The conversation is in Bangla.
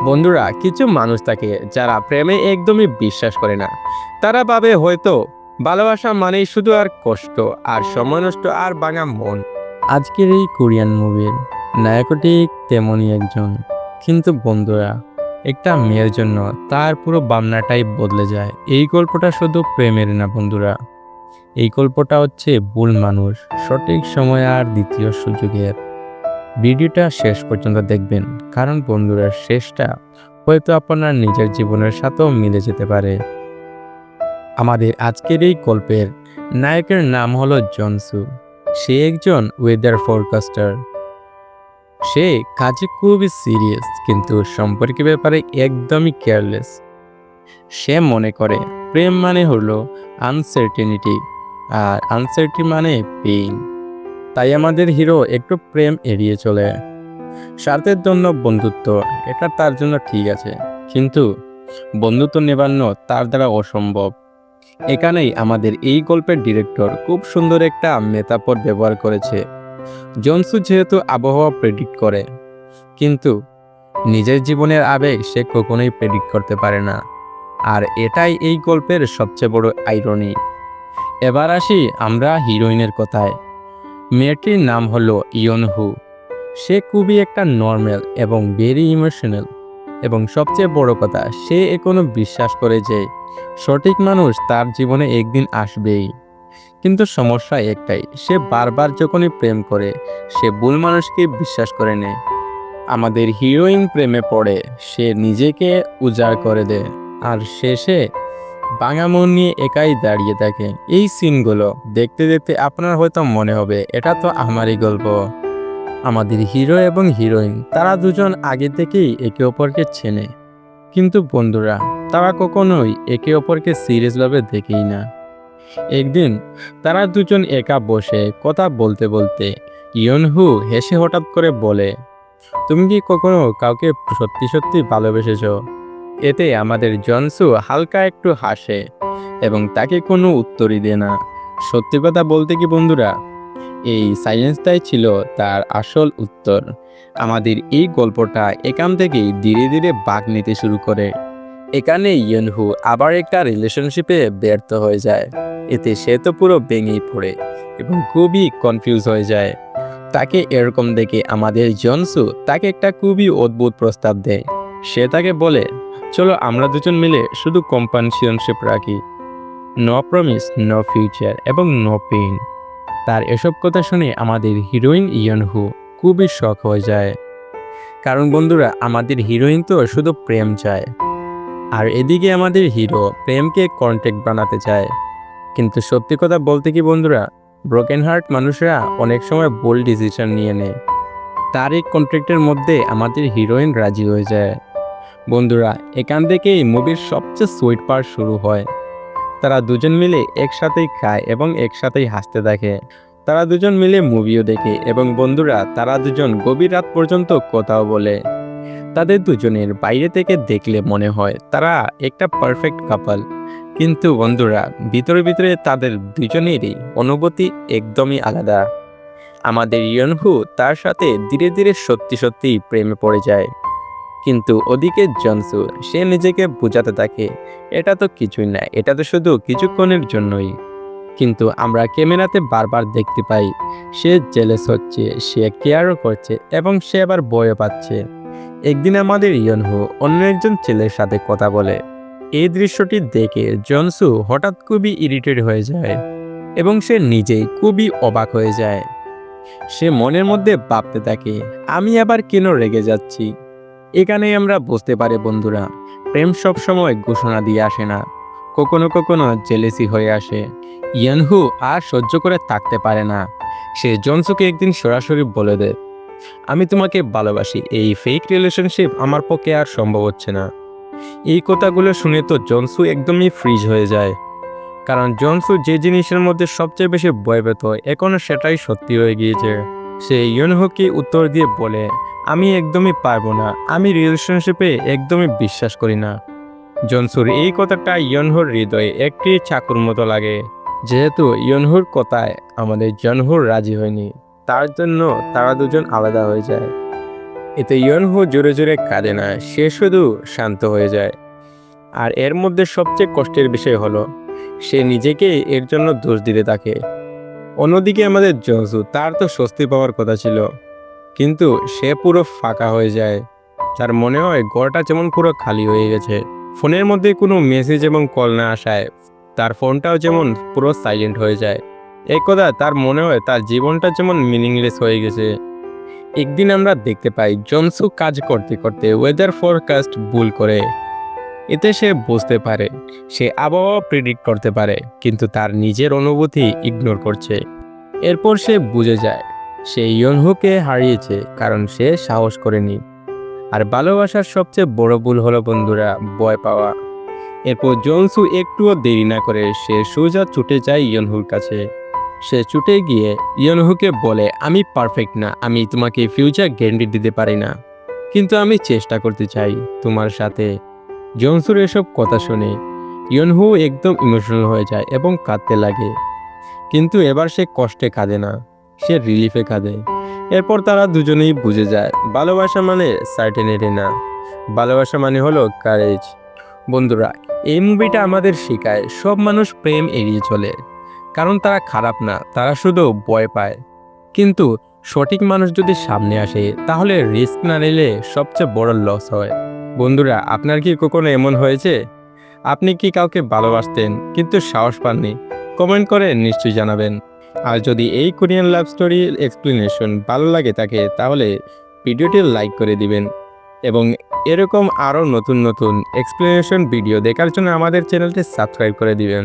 বন্ধুরা, কিছু মানুষ থাকে যারা প্রেমে একদমই বিশ্বাস করে না। তারা ভাবে হয়তো ভালোবাসা মানেই শুধু আর কষ্ট, আর সময় নষ্ট, আর ভাঙা মন। আজকের এই কোরিয়ান মুভির নায়কও ঠিক তেমনই একজন। কিন্তু বন্ধুরা, একটা মেয়ের জন্য তার পুরো ভাবনাটাই বদলে যায়। এই গল্পটা শুধু প্রেমের না বন্ধুরা, এই গল্পটা হচ্ছে ভুল মানুষ, সঠিক সময় আর দ্বিতীয় সুযোগের। ভিডিওটা শেষ পর্যন্ত দেখবেন, কারণ বন্ধুরা শেষটা হয়তো আপনার নিজের জীবনের সাথেও মিলে যেতে পারে। আমাদের আজকের এই গল্পের নায়কের নাম হলো জনসু। সে একজন ওয়েদার ফোরকাস্টার। সে কাজে খুবই সিরিয়াস, কিন্তু সম্পর্কের ব্যাপারে একদমই কেয়ারলেস। সে মনে করে প্রেম মানে হলো আনসার্টেনিটি, আর আনসার্টি মানে পেইন। তাই আমাদের হিরো একটু প্রেম এড়িয়ে চলে। স্বার্থের জন্য বন্ধুত্ব, এটা তার জন্য ঠিক আছে, কিন্তু বন্ধুত্ব নেবানো তার দ্বারা অসম্ভব। এখানেই আমাদের এই গল্পের ডিরেক্টর খুব সুন্দর একটা মেটাফর ব্যবহার করেছে। জনসু যেহেতু আবহাওয়া প্রেডিক্ট করে, কিন্তু নিজের জীবনের আবেগ সে কখনোই প্রেডিক্ট করতে পারে না। আর এটাই এই গল্পের সবচেয়ে বড় আইরনি। এবার আসি আমরা হিরোইনের কথায়। মেয়েটির নাম হলো ইয়নহু। সে খুবই একটা নর্মাল এবং ভেরি ইমোশনাল, এবং সবচেয়ে বড় কথা, সে এখনো বিশ্বাস করে যে সঠিক মানুষ তার জীবনে একদিন আসবেই। কিন্তু সমস্যা একটাই, সে বারবার যখনই প্রেম করে সে ভুল মানুষকে বিশ্বাস করে নেয়। আমাদের হিরোইন প্রেমে পড়ে, সে নিজেকে উজাড় করে দেয়, আর শেষে ভাঙা মন নিয়ে একাই দাঁড়িয়ে থাকে। এই সিনগুলো দেখতে দেখতে আপনার হয়তো মনে হবে এটা তো আমারই গল্প। আমাদের হিরো এবং হিরোইন তারা দুজন আগে থেকেই একে অপরকে চেনে, কিন্তু বন্ধুরা তারা কখনোই একে অপরকে সিরিয়াসভাবে দেখেই না। একদিন তারা দুজন একা বসে কথা বলতে বলতে ইয়নহু হেসে হঠাৎ করে বলে, তুমি কি কখনো কাউকে সত্যি সত্যি ভালোবেসেছ? এতে আমাদের জনসু হালকা একটু হাসে এবং তাকে কোনো উত্তরই দেয় না। সত্যি কথা বলতে কি বন্ধুরা, এই সাইলেন্সটাই ছিল তার আসল উত্তর। আমাদের এই গল্পটা এখান থেকেই ধীরে ধীরে বাঁক নিতে শুরু করে। এখানে ইয়নহু আবার একটা রিলেশনশিপে ব্যর্থ হয়ে যায়। এতে সে তো পুরো ভেঙেই পড়ে এবং খুবই কনফিউজ হয়ে যায়। তাকে এরকম দেখে আমাদের জনসু তাকে একটা খুবই অদ্ভুত প্রস্তাব দেয়। সে তাকে বলে, চলো আমরা দুজন মিলে শুধু কম্পানশনশিপ রাখি, নো প্রমিস, নো ফিউচার এবং নো পেইন। তার এসব কথা শুনে আমাদের হিরোইন ইয়নহু খুবই শক হয়ে যায়। কারণ বন্ধুরা আমাদের হিরোইন তো শুধু প্রেম চায়, আর এদিকে আমাদের হিরো প্রেমকে কন্ট্রাক্ট বানাতে চায়। কিন্তু সত্যি কথা বলতে কি বন্ধুরা, ব্রোকেন হার্ট মানুষরা অনেক সময় ভুল ডিসিশন নিয়ে নেয়। তার এই কন্ট্রাক্টের মধ্যে আমাদের হিরোইন রাজি হয়ে যায়। বন্ধুরা এখান থেকেই মুভির সবচেয়ে সুইট পার্ট শুরু হয়। তারা দুজন মিলে একসাথেই খায় এবং একসাথেই হাসতে থাকে। তারা দুজন মিলে মুভিও দেখে, এবং বন্ধুরা তারা দুজন গভীর রাত পর্যন্ত কথাও বলে। তাদের দুজনের বাইরে থেকে দেখলে মনে হয় তারা একটা পারফেক্ট কাপল, কিন্তু বন্ধুরা ভিতরে ভিতরে তাদের দুজনেরই অনুভূতি একদমই আলাদা। আমাদের ইয়নহু তার সাথে ধীরে ধীরে সত্যি সত্যি প্রেমে পড়ে যায়, কিন্তু ওদিকে জনসু সে নিজেকে বোঝাতে থাকে এটা তো কিছুই না, এটা তো শুধু কিছুক্ষণের জন্যই। কিন্তু আমরা ক্যামেরাতে বারবার দেখতে পাই সে জেলেস হচ্ছে, সে কেয়ারও করছে এবং সে আবার ভয়ও পাচ্ছে। একদিন আমাদের ইয়নহু অন্য একজন ছেলের সাথে কথা বলে। এই দৃশ্যটি দেখে জনসু হঠাৎ খুবই ইরিটেট হয়ে যায় এবং সে নিজেই খুবই অবাক হয়ে যায়। সে মনের মধ্যে ভাবতে থাকে, আমি আবার কেন রেগে যাচ্ছি। এখানেই আমরা বুঝতে পারি বন্ধুরা, প্রেম সবসময় ঘোষণা দিয়ে আসে না, কখনো কখনো জেলেসি হয়ে আসে। ইয়ানহু আর সহ্য করে থাকতে পারে না। সে জনসুকে একদিন সরাসরি বলে দেয়, আমি তোমাকে ভালোবাসি, এই ফেক রিলেশনশিপ আমার পক্ষে আর সম্ভব হচ্ছে না। এই কথাগুলো শুনে তো জনসু একদমই ফ্রিজ হয়ে যায়, কারণ জনসু যে জিনিসের মধ্যে সবচেয়ে বেশি ভয় পেত এখন সেটাই সত্যি হয়ে গিয়েছে। সে ইয়নহুকে উত্তর দিয়ে বলে, আমি একদমই পারবো না, আমি রিলেশনশিপে একদমই বিশ্বাস করি না। জনসুর এই কথাটা ইয়নহুর হৃদয়ে একটি চাকুর মতো লাগে। যেহেতু ইয়নহুর কথায় আমাদের জনহুর রাজি হয়নি, তার জন্য তারা দুজন আলাদা হয়ে যায়। এতে ইয়নহো জোরে জোরে কাঁদে না, সে শুধু শান্ত হয়ে যায়। আর এর মধ্যে সবচেয়ে কষ্টের বিষয় হলো সে নিজেকে এর জন্য দোষ দিতে থাকে। অন্যদিকে আমাদের জংসু, তার তো স্বস্তি পাওয়ার কথা ছিল, কিন্তু সে পুরো ফাঁকা হয়ে যায়। তার মনে হয় ঘরটা যেমন পুরো খালি হয়ে গেছে। ফোনের মধ্যে কোনো মেসেজ এবং কল না আসায় তার ফোনটাও যেমন পুরো সাইলেন্ট হয়ে যায়। এক কথা তার মনে হয় তার জীবনটা যেমন মিনিংলেস হয়ে গেছে। একদিন আমরা দেখতে পাই জনসু কাজ করতে করতে ওয়েদার ফরকাস্ট ভুল করে। এতে সে বুঝতে পারে সে আবহাওয়া প্রেডিক্ট করতে পারে, কিন্তু তার নিজের অনুভূতি ইগনোর করছে। এরপর সে বুঝে যায় সে ইয়নহুকে হারিয়েছে কারণ সে সাহস করেনি। আর ভালোবাসার সবচেয়ে বড় ভুল হলো বন্ধুরা, ভয় পাওয়া। এরপর জনসু একটুও দেরি না করে সে সোজা ছুটে যায় ইয়নহুর কাছে। সে ছুটে গিয়ে ইয়নহুকে বলে, আমি পারফেক্ট না, আমি তোমাকে ফিউচার গ্যারান্টি দিতে পারি না, কিন্তু আমি চেষ্টা করতে চাই তোমার সাথে। জনসুর এসব কথা শুনে ইয়নহু একদম ইমোশনাল হয়ে যায় এবং কাঁদতে লাগে। কিন্তু এবার সে কষ্টে কাঁদে না, সে রিলিফে কাঁদে। এরপর তারা দুজনেই বুঝে যায় ভালোবাসা মানে সার্টেনিটি না, ভালোবাসা মানে হলো কারেজ। বন্ধুরা, এই মুভিটা আমাদের শেখায় সব মানুষ প্রেম এড়িয়ে চলে, কারণ তারা খারাপ না, তারা শুধু ভয় পায়। কিন্তু সঠিক মানুষ যদি সামনে আসে তাহলে রিস্ক না নিলে সবচেয়ে বড় লস হয়। বন্ধুরা, আপনার কি কখনো এমন হয়েছে আপনি কি কাউকে ভালোবাসতেন কিন্তু সাহস পাননি? কমেন্ট করে নিশ্চয়ই জানাবেন। আর যদি এই কোরিয়ান লাভ স্টোরি এক্সপ্লেনেশন ভালো লাগে থাকে তাহলে ভিডিওটি লাইক করে দিবেন, এবং এরকম আরও নতুন নতুন এক্সপ্লেনেশন ভিডিও দেখার জন্য আমাদের চ্যানেলটি সাবস্ক্রাইব করে দিবেন।